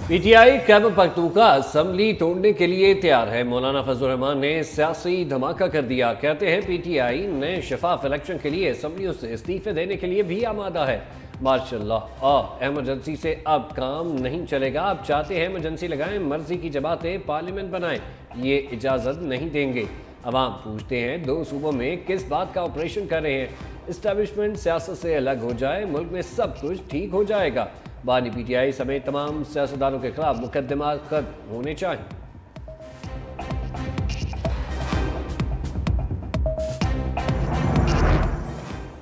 PTI Khyber Pakhtunkhwa assembly तोड़ने के लिए तैयार है। मौलाना फजल रहमान ने सियासी धमाका कर दिया। कहते हैं पीटीआई नए शफाफ इलेक्शन के लिए असम्बलियों से इस्तीफे देने के लिए भी आमादा है। माशाल्लाह, और इमरजेंसी से अब काम नहीं चलेगा। अब चाहते हैं इमरजेंसी लगाएं, मर्जी की जमातें पार्लियामेंट बनाएं, ये इजाज़त नहीं देंगे। अवाम पूछते हैं दो सूबों में किस बात का ऑपरेशन कर रहे हैं। इस्टेब्लिशमेंट सियासत से अलग हो जाए, मुल्क में सब कुछ ठीक हो जाएगा। बानी पीटीआई समेत तमाम सियासतदानों के खिलाफ मुकदमा खत्म होने चाहिए।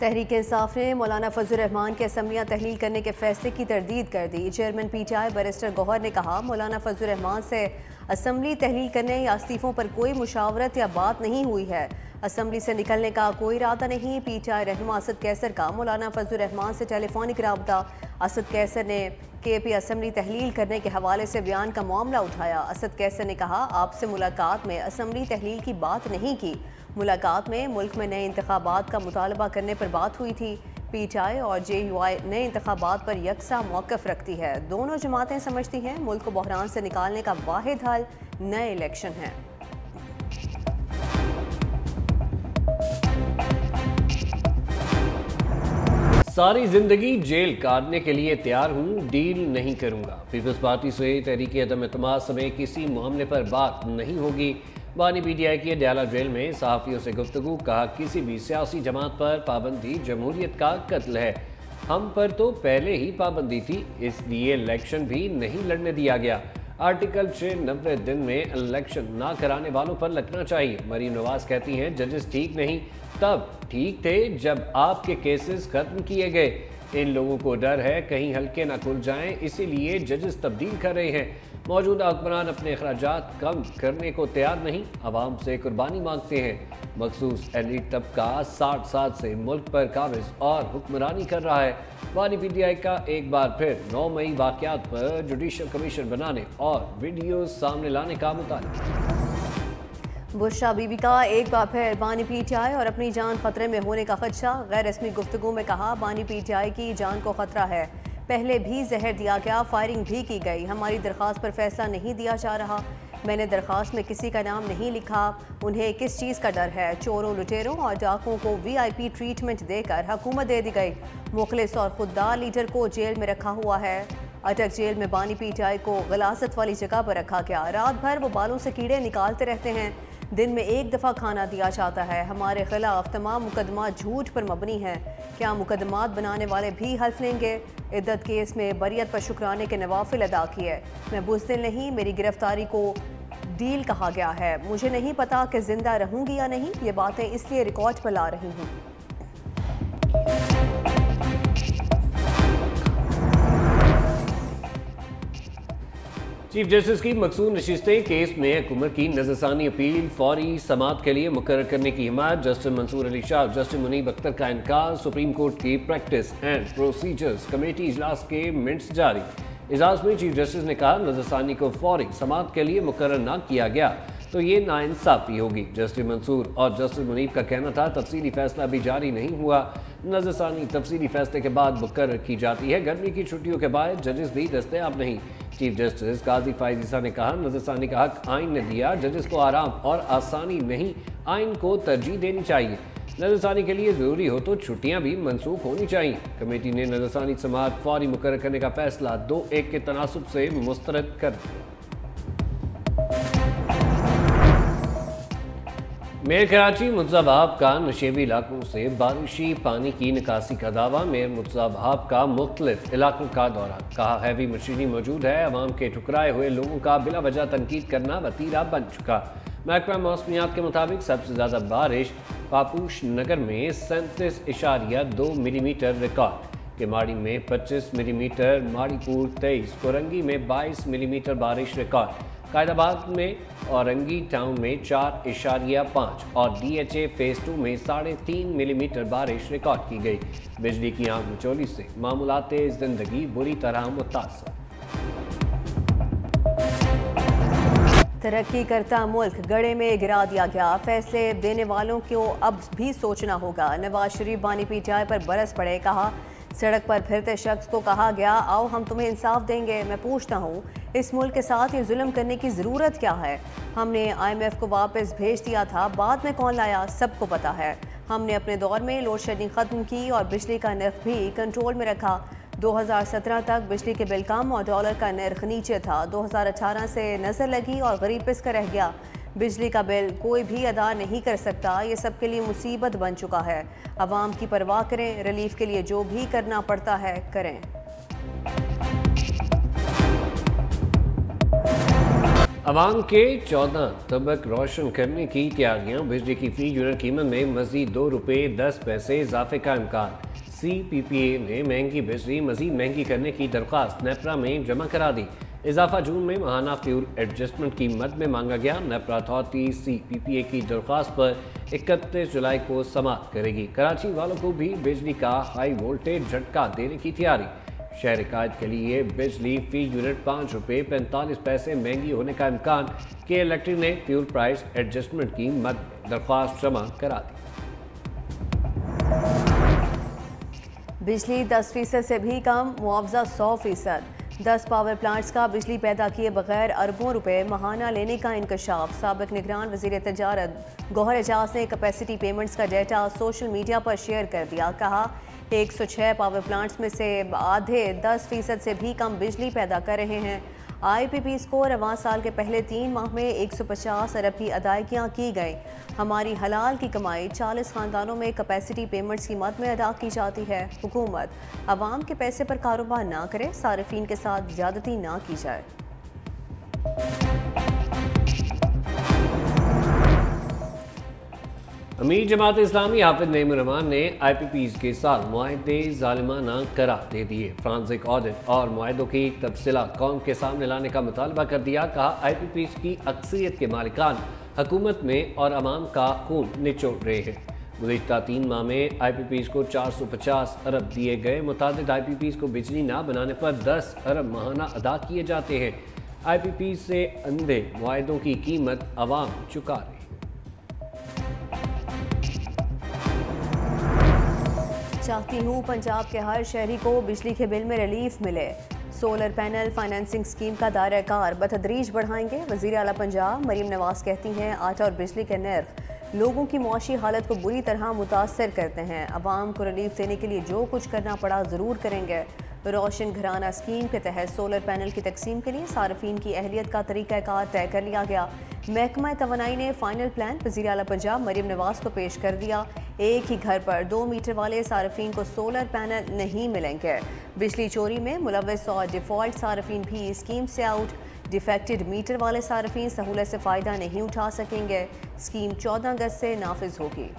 तहरीक इंसाफ ने मौलाना फजल रहमान के असम्बलियाँ तहलील करने के फैसले की तरदीद कर दी। चेयरमैन पीटीआई बैरिस्टर गौहर ने कहा, मौलाना फजल रहमान से असम्बली तहलील करने या इस्तीफों पर कोई मुशावरत या बात नहीं हुई है। असम्बली से निकलने का कोई इरादा नहीं। पीटीआई रहनुमा असद कैसर का मौलाना फजल रहमान से टेलीफोनिक राबता। असद कैसर ने केपी असम्बली तहलील करने के हवाले से बयान का मामला उठाया। असद कैसर ने कहा, आपसे मुलाकात में असम्बली तहलील की बात नहीं की। मुलाकात में मुल्क में नए इंतखाबात का मुतालबा करने पर बात हुई थी। पीटीआई और जेयूआई नए इंतखाबात पर यकसा मौक़िफ़ रखती है। दोनों जमातें समझती हैं मुल्क को बहरान से निकालने का वाहिद हल नए इलेक्शन है। सारी जिंदगी जेल काटने के लिए तैयार हूँ, डील नहीं करूँगा। पीपल्स पार्टी से तहरीक अदम एतमाद समेत किसी मामले पर बात नहीं होगी। बानी पीटीआई की अडयाला जेल में सहाफ़ियों से गुफ्तगू। कहा, किसी भी सियासी जमात पर पाबंदी जमहूरियत का कत्ल है। हम पर तो पहले ही पाबंदी थी, इसलिए इलेक्शन भी नहीं लड़ने दिया गया। आर्टिकल 6 90 दिन में इलेक्शन ना कराने वालों पर लगना चाहिए। मरीम नवाज कहती हैं, जजेस ठीक नहीं तब ठीक थे जब आपके केसेस खत्म किए गए। इन लोगों को डर है कहीं हल्के ना खुल जाएं, इसीलिए जजेस तब्दील कर रहे हैं। मौजूदा हुक्मरान अपने अखराजात कम करने को तैयार नहीं, आवाम से कुर्बानी मांगते हैं। मखसूस एलीट तबका 60 साल से मुल्क पर काबिज और हुक्मरानी कर रहा है। बानी पीटीआई का एक बार फिर 9 मई वाक़यात पर जुडिशल कमीशन बनाने और वीडियो सामने लाने का मुतालबा। बुशरा बीबी का एक बार फिर बानी पीटीआई और अपनी जान खतरे में होने का खदशा। गैर रस्मी गुफ्तगू में कहा, बानी पीटीआई की जान को खतरा है। पहले भी जहर दिया गया, फायरिंग भी की गई। हमारी दरख्वास्त पर फैसला नहीं दिया जा रहा। मैंने दरख्वास्त में किसी का नाम नहीं लिखा। उन्हें किस चीज़ का डर है? चोरों, लुटेरों और डाकुओं को VIP ट्रीटमेंट देकर हुकूमत दे दी गई। मुखलिस और खुददार लीडर को जेल में रखा हुआ है। अटक जेल में बानी पीटीआई को गलासत वाली जगह पर रखा गया। रात भर वो बालों से कीड़े निकालते रहते हैं। दिन में एक दफ़ा खाना दिया जाता है। हमारे खिलाफ तमाम मुकदमा झूठ पर मबनी है। क्या मुकदमात बनाने वाले भी हल्फ लेंगे? इद्दत केस में बरियत पर शुक्राने के नवाफिल अदा किए। मैं बुज़दिल नहीं, मेरी गिरफ्तारी को डील कहा गया है। मुझे नहीं पता कि जिंदा रहूंगी या नहीं। ये बातें इसलिए रिकॉर्ड पर ला रही हूँ। चीफ जस्टिस की मकसूद नशिस्तें केस में हुकूमत की नजरसानी अपील फौरी समाअत के लिए मुकर्रर करने की हिमायत। जस्टिस मंसूर अली शाह, जस्टिस मुनीब अख्तर का इनकार। सुप्रीम कोर्ट की प्रैक्टिस एंड प्रोसीजर्स कमेटी इजलास के मिनट्स जारी। इजलास में चीफ जस्टिस ने कहा, नजरसानी को फौरी समाअत के लिए मुकर्रर न किया गया तो ये नाइंसाफी होगी। जस्टिस मंसूर और जस्टिस मुनीब का कहना था, तफसीली फैसला भी जारी नहीं हुआ। नजरसानी तफसीली फैसले के बाद मुकर्रर की जाती है। गर्मी की छुट्टियों के बाद जजेस भी दस्तयाब नहीं। चीफ जस्टिस काजी फायज ईसा ने कहा, नजरसानी का हक आइन ने दिया, जजेस को आराम और आसानी नहीं, आइन को तरजीह देनी चाहिए। नजरसानी के लिए ज़रूरी हो तो छुट्टियां भी मनसूख होनी चाहिए। कमेटी ने नजरसानी समाअत फौरी मुकर्रर करने का फैसला 2-1 के तनासुब से मुस्तरद कर दिया। मेयर कराची मुर्तज़ा वहाब का नशेबी इलाकों से बारिशी पानी की निकासी का दावा। मेयर मुर्तज़ा वहाब का मुख्तलिफ इलाकों का दौरा। कहा, हैवी मशीनरी मौजूद है, अवाम के ठुकराए हुए लोगों का बिला वजह तनकीद करना वतीरा बन चुका। महकमा मौसमियात के मुताबिक सबसे ज़्यादा बारिश पापूश नगर में 37.2 मिलीमीटर रिकॉर्ड, केमाड़ी में 25 मिलीमीटर, माड़ीपुर 23, कोरंगी में 22 मिलीमीटर बारिश रिकॉर्ड, कायदाबाद में औरंगी टाउन में 4.5 और DHA फेज़ 2 में 3.5 मिलीमीटर बारिश रिकॉर्ड की गई। बिजली की आग मचौली से मामूलाते ज़िंदगी बुरी तरह मुतासर। तरक्की करता मुल्क गड़े में गिरा दिया गया। फैसले देने वालों को अब भी सोचना होगा। नवाज शरीफ बानी पीटीआई पर बरस पड़े। कहा, सड़क पर फिरते शख्स को कहा गया, आओ हम तुम्हें इंसाफ देंगे। मैं पूछता हूँ, इस मुल्क के साथ ये जुल्म करने की ज़रूरत क्या है? हमने IMF को वापस भेज दिया था, बाद में कौन लाया सबको पता है। हमने अपने दौर में लोड शेडिंग ख़त्म की और बिजली का नर्ख भी कंट्रोल में रखा। 2017 तक बिजली के बिल कम और डॉलर का नर्ख नीचे था। 2018 से नज़र लगी और गरीब पिसकर रह गया। बिजली का बिल कोई भी अदा नहीं कर सकता, ये सबके लिए मुसीबत बन चुका है। अवाम की परवाह करें, रिलीफ के लिए जो भी करना पड़ता है करें। अवाम के 14 तबक रोशन करने की तैयारियां, बिजली की फी यूनिट कीमत में मजीद ₹2.10 इजाफे का इम्कान। CPPA ने महंगी बिजली मजीद महंगी करने की दरख्वास्त नेपरा में जमा करा दी। इजाफा जून में माहाना फ्यूल एडजस्टमेंट की मद में मांगा गया। नेपरा अथॉरिटी CPPA की दरख्वास्त पर 31 जुलाई को समाप्त करेगी। कराची वालों को भी बिजली का हाई वोल्टेज झटका देने की तैयारी। शहर कायद के लिए बिजली फी यूनिट ₹5.45 महंगी होने का इम्कान। के इलेक्ट्रिक ने फ्यूल प्राइस एडजस्टमेंट की मद में दरख्वास्त जमा करा दी। बिजली 10% से भी कम, मुआवजा 100%। 10 पावर प्लांट्स का बिजली पैदा किए बगैर अरबों रुपए महाना लेने का इंकशाफ। साबिक निगरान वजीर तजारत गौहर एजाज ने कैपेसिटी पेमेंट्स का डेटा सोशल मीडिया पर शेयर कर दिया। कहा, 106 पावर प्लांट्स में से आधे 10% से भी कम बिजली पैदा कर रहे हैं। IPPs को रवां साल के पहले 3 माह में 150 अरब की अदायगियाँ की गई। हमारी हलाल की कमाई 40 ख़ानदानों में कैपेसिटी पेमेंट्स की मद में अदा की जाती है। हुकूमत अवाम के पैसे पर कारोबार ना करे, सारिफीन के साथ ज़्यादती ना की जाए। अमीर जमात इस्लामी हाफिज नईमुर रहमान ने IPPs के साथ मुआहदे ज़ालिमाना करार दे दिए। फ्रांसिक ऑडिट और मुआहदों की तफसीलात कौम के सामने लाने का मुतालबा कर दिया। कहा, IPPs की अक्सरियत के मालिकान हुकूमत में और अवाम का खून निचोड़ रहे हैं। गुज़िश्ता 3 माह में IPPs को 450 अरब दिए गए। मुतादिद IPPs को बिजली ना बनाने पर 10 अरब माहाना अदा किए जाते हैं। IPPs से अंधे मुआहदों की कीमत अवाम चुका रही। चाहती हूँ पंजाब के हर शहरी को बिजली के बिल में रिलीफ मिले। सोलर पैनल फाइनेंसिंग स्कीम का दायरा कार बतदरीज बढ़ाएंगे। वज़ीर आला पंजाब मरीम नवाज कहती हैं, आटा और बिजली के नर्ख लोगों की मुआशी हालत को बुरी तरह मुतासर करते हैं। अवाम को रिलीफ देने के लिए जो कुछ करना पड़ा ज़रूर करेंगे। रोशन घराना स्कीम के तहत सोलर पैनल की तकसीम के लिए सार्फिन की अहलियत का तरीक़ाकार तय कर लिया गया। महकमा तवानाई ने फाइनल प्लान वज़ीर आला पंजाब मरीम नवाज को पेश कर दिया। एक ही घर पर 2 मीटर वाले सार्फिन को सोलर पैनल नहीं मिलेंगे। बिजली चोरी में मुलव्वस और डिफ़ॉल्ट सार्फिन भी स्कीम से आउट। डिफेक्टेड मीटर वाले सार्फिन सहूलत से फ़ायदा नहीं उठा सकेंगे। स्कीम 14 अगस्त से नाफिज होगी।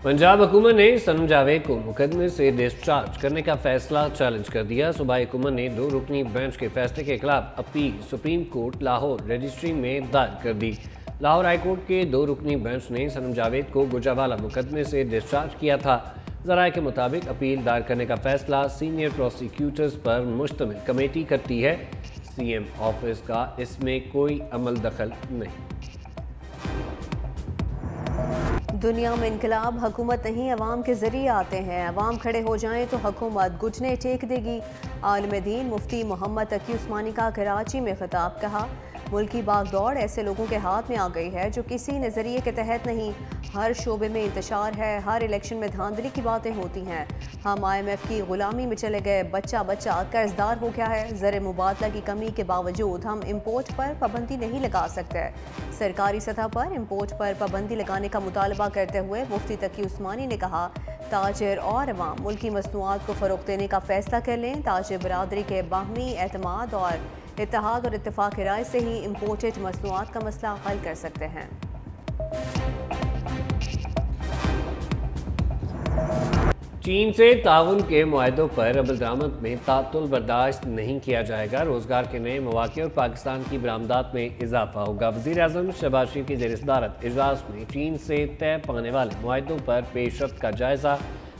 पंजाब हुकूमत ने सनम जावेद को मुकदमे से डिस्चार्ज करने का फैसला चैलेंज कर दिया। सूबाई हुकूमत ने 2 रुकनी बेंच के फैसले के खिलाफ appeal supreme court Lahore registry में दायर कर दी। लाहौर हाई कोर्ट के 2 रुकनी बेंच ने सनम जावेद को गुजरावाला मुकदमे से डिस्चार्ज किया था। ज़राए के मुताबिक अपील दायर करने का फैसला सीनियर प्रोसिक्यूटर्स पर मुश्तमिल कमेटी करती है। CM ऑफिस का इसमें कोई अमल दखल नहीं। दुनिया में इनकलाब हुकूमत नहीं अवाम के ज़रिए आते हैं। अवाम खड़े हो जाएं तो हुकूमत घुटने टेक देगी। आलिम दीन मुफ्ती मोहम्मद तकी उस्मानी का कराची में खिताब। कहा, मुल्की बागदौड़ ऐसे लोगों के हाथ में आ गई है जो किसी नज़रिए के तहत नहीं, हर शोबे में इंतशार है, हर इलेक्शन में धांधली की बातें होती हैं। हम IMF की गुलामी में चले गए, बच्चा बच्चा कर्जदार हो गया है। ज़र मुबादला की कमी के बावजूद हम इम्पोर्ट पर पाबंदी नहीं लगा सकते। सरकारी सतह पर इम्पोर्ट पर पाबंदी लगाने का मुतालबा करते हुए मुफ्ती तकी उस्मानी ने कहा, ताजिर और अवाम मुल्की मसनूआत को फ़रोग़ देने का फ़ैसला कर लें। ताजिर बरादरी के बाहमी एतमाद और इत्तेहाद और इत्तेफाक राय से ही इम्पोर्टेड मसनूआत का मसला हल कर सकते हैं। चीन से ताउन के मुआहदों पर अमलदरामद में तातुल बर्दाश्त नहीं किया जाएगा। रोजगार के नए मौके और पाकिस्तान की बरामदात में इजाफा होगा। वज़ीर आज़म शहबाज शरीफ की ज़ेर सदारत इजलास में चीन से तय पाने वाले मुआहदों पर पेशरफ्त का जायजा।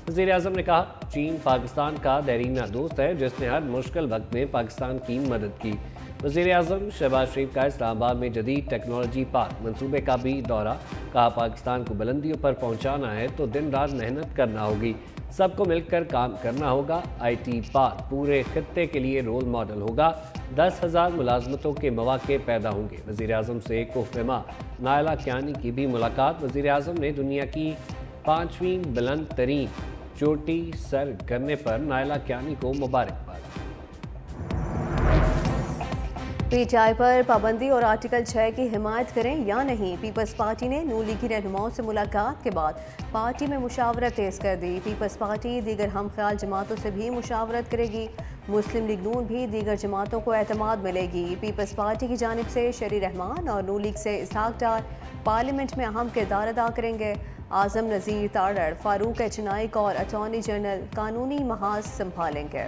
वज़ीर आज़म ने कहा, चीन पाकिस्तान का देरीना दोस्त है जिसने हर मुश्किल वक्त में पाकिस्तान की मदद की। वज़ीर आज़म शहबाज शरीफ का इस्लामाबाद में जदीद टेक्नोलॉजी पार्क मंसूबे का भी दौरा। कहा, पाकिस्तान को बुलंदियों पर पहुंचाना है तो दिन रात मेहनत करना होगी, सबको मिलकर काम करना होगा। IT पार्क पूरे खित्ते के लिए रोल मॉडल होगा। 10,000 मुलाजमतों के मौके पैदा होंगे। वज़ीर आज़म से कोहफेमा नायला कियानी की भी मुलाकात। वज़ीर आज़म ने दुनिया की 5वीं बुलंद तरीन चोटी सर करने पर नायला कियानी को मुबारकबाद। PTI पर पाबंदी और आर्टिकल 6 की हिमायत करें या नहीं। पीपल्स पार्टी ने नून लीगी रहनुमाओं से मुलाकात के बाद पार्टी में मुशावरत तेज़ कर दी। पीपल्स पार्टी दीगर हम ख्याल जमातों से भी मुशावरत करेगी। मुस्लिम लीग नून भी दीगर जमातों को एतमाद मिलेगी। पीपल्स पार्टी की जानिब से शरी रहमान और नून लीग से इसहाक डार पार्लियामेंट में अहम किरदार अदा करेंगे। आज़म नज़ीर तारड़, फारूक एच नाइक और अटॉर्नी जनरल कानूनी महाज संभालेंगे।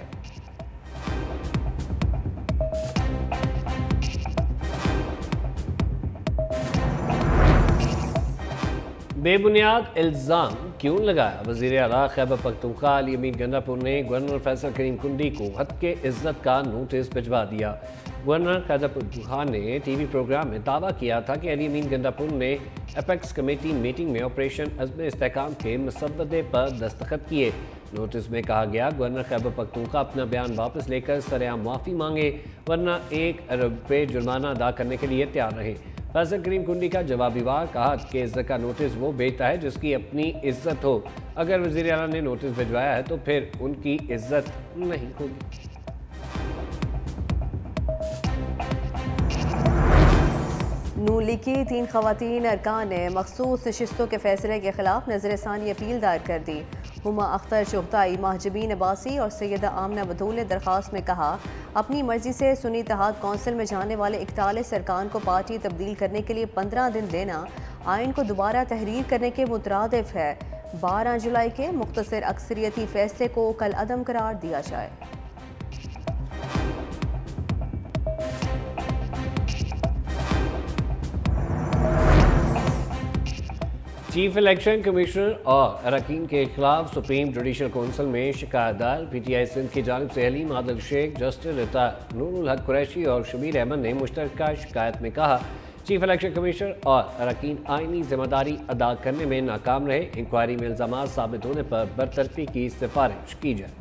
बेबुनियाद इल्ज़ाम क्यों लगाया? वज़ीर आला खैबर पख्तूनख्वा अली अमीन गंडापुर ने गवर्नर फैसल करीम कुंडी को हद के इज़्ज़त का नोटिस भिजवा दिया। गवर्नर खैबर पख्तूनख्वा ने TV प्रोग्राम में दावा किया था कि अली अमीन गंडापुर ने एपेक्स कमेटी मीटिंग में ऑपरेशन अज़्म इस्तेहकाम के मसवदे पर दस्तखत किए। नोटिस में कहा गया, गवर्नर खैबर पख्तूनख्वा अपना बयान वापस लेकर सरेआम माफ़ी मांगे, वरना 1 अरब रुपये जुर्माना अदा करने के लिए तैयार रहे। फैसल करीम कुंडी का जवाबी वार कहा कि इज़्ज़त का नोटिस वो भेजता है जिसकी अपनी इज़्ज़त हो। अगर वज़ीर आला ने नोटिस भिजवाया है तो फिर उनकी इज़्ज़त नहीं होगी। नून लीग की 3 ख़वातीन अरकान ने मखसूस नशिस्तों के फैसले के खिलाफ नज़र-ए-सानी अपील दायर कर दी। हुमा अख्तर चुगताई, महजबीन अब्बासी और सैयदा आमना बतूल ने दरख्वास्त में कहा, अपनी मर्जी से सुन्नी इत्तेहाद कौंसिल में जाने वाले 41 अरकान को पार्टी तब्दील करने के लिए 15 दिन देना आइन को दोबारा तहरीर करने के मुतरादिफ है। 12 जुलाई के मुख्तसर अक्सरियती फैसले को कल अदम करार दिया जाए। चीफ इलेक्शन कमिश्नर और अरकान के खिलाफ सुप्रीम जुडिशल कौंसिल में शिकायत दायर। PTI सिंध की जानिब से हलीम आदिल शेख, जस्टिस रिटायर नूरुल हक कुरैशी और शबीर अहमद ने मुश्तरका शिकायत में कहा, चीफ इलेक्शन कमिश्नर और अरकान आइनी जिम्मेदारी अदा करने में नाकाम रहे। इंक्वायरी में इल्ज़ामात साबित होने पर बरतरफी की सिफारिश की जाए।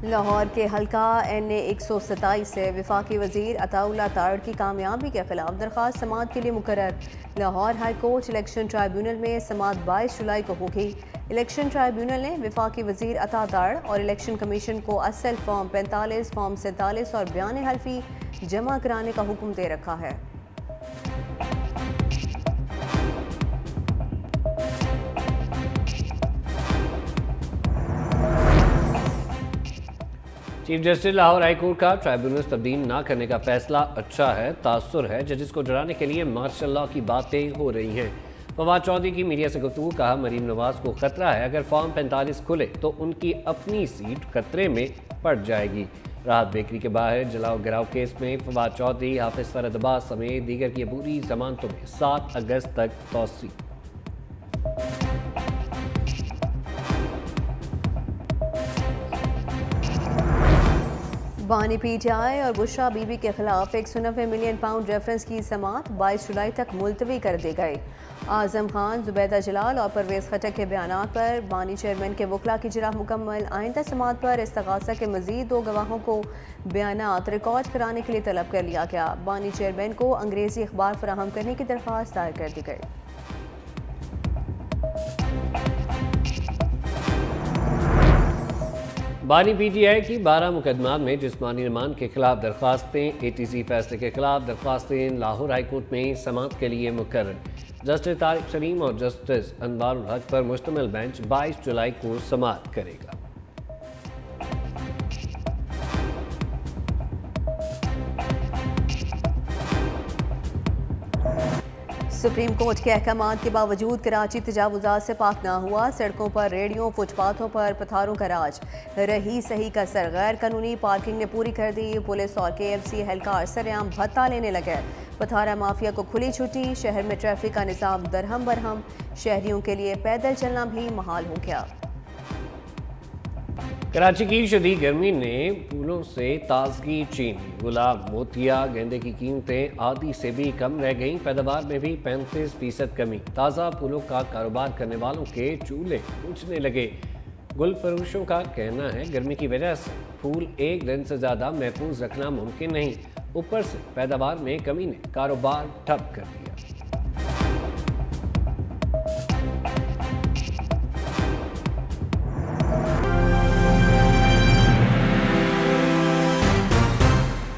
लाहौर के हल्का NA 127 से वफाकी वज़ीर अताउल्लाह तारड़ की कामयाबी के खिलाफ दरख्वास्त समाअत के लिए मुकर्रर। Lahore high court election tribunal में समाअत 22 जुलाई को होगी। इलेक्शन ट्राइब्यूनल ने वफाकी वज़ीर अता तारड़ और इलेक्शन कमीशन को असल फॉर्म 45, फॉर्म 47 और बयान हल्फी जमा कराने का हुक्म दे रखा है। Chief justice Lahore high court का ट्राइब्यूनल तब्दील न करने का फैसला अच्छा है, तासुर है। जजिस को डराने के लिए मार्शल लॉ की बातें हो रही हैं। फवाद चौधरी की मीडिया से गुफ्तगू। कहा, मरीम नवाज को खतरा है, अगर फॉर्म 45 खुले तो उनकी अपनी सीट खतरे में पड़ जाएगी। राहत बेकरी के बाहर जलाओ गिराव केस में फवाद चौधरी, हाफिज फरद अब्बास समेत दीगर की अबूरी जमानतों में 7 अगस्त तक तौसी। बानी PTI और बुशरा बीबी के खिलाफ 190 मिलियन पाउंड रेफरेंस की समाअत 22 जुलाई तक मुलतवी कर दी गई। आजम खान, जुबैदा जलाल और परवेज खटक के बयानात पर बानी चेयरमैन के वकला की इजरा मुकम्मल। आइंदा समाअत पर इस्तगासा के मजीद 2 गवाहों को बयानात रिकॉर्ड कराने के लिए तलब कर लिया गया। बानी चेयरमैन को अंग्रेजी अखबार फराहम करने की दरख्वास्त दायर कर दी गई। बानी PTI की 12 मुकदमात में जिस्मानी रिमांड के खिलाफ दरख्वास्तें, ATC फैसले के खिलाफ दरख्वास्तें लाहौर हाई कोर्ट में समाअत के लिए मुकर्रर। जस्टिस तारिक सलीम और जस्टिस अनवारुल हक पर मुश्तमिल बेंच 22 जुलाई को समाअत करेगा। सुप्रीम कोर्ट के अहकामात के बावजूद कराची तजावुजात से पाक ना हुआ। सड़कों पर, रेडियो, फुटपाथों पर पत्थरों का राज। रही सही कसर, गैर कानूनी पार्किंग ने पूरी कर दी। पुलिस और KFC एहलकार सरेआम भत्ता लेने लगे। पथारा माफिया को खुली छुट्टी। शहर में ट्रैफिक का निज़ाम दरहम बरहम। शहरियों के लिए पैदल चलना भी महाल हो गया। कराची की शदीद गर्मी ने फूलों से ताजगी छीन ली। गुलाब, मोतिया, गेंदे की कीमतें आधी से भी कम रह गईं। पैदावार में भी 35% कमी। ताज़ा फूलों का कारोबार करने वालों के चूल्हे बुझने लगे। गुल फरोशों का कहना है गर्मी की वजह से फूल एक दिन से ज़्यादा महफूज रखना मुमकिन नहीं। ऊपर से पैदावार में कमी ने कारोबार ठप कर दिया।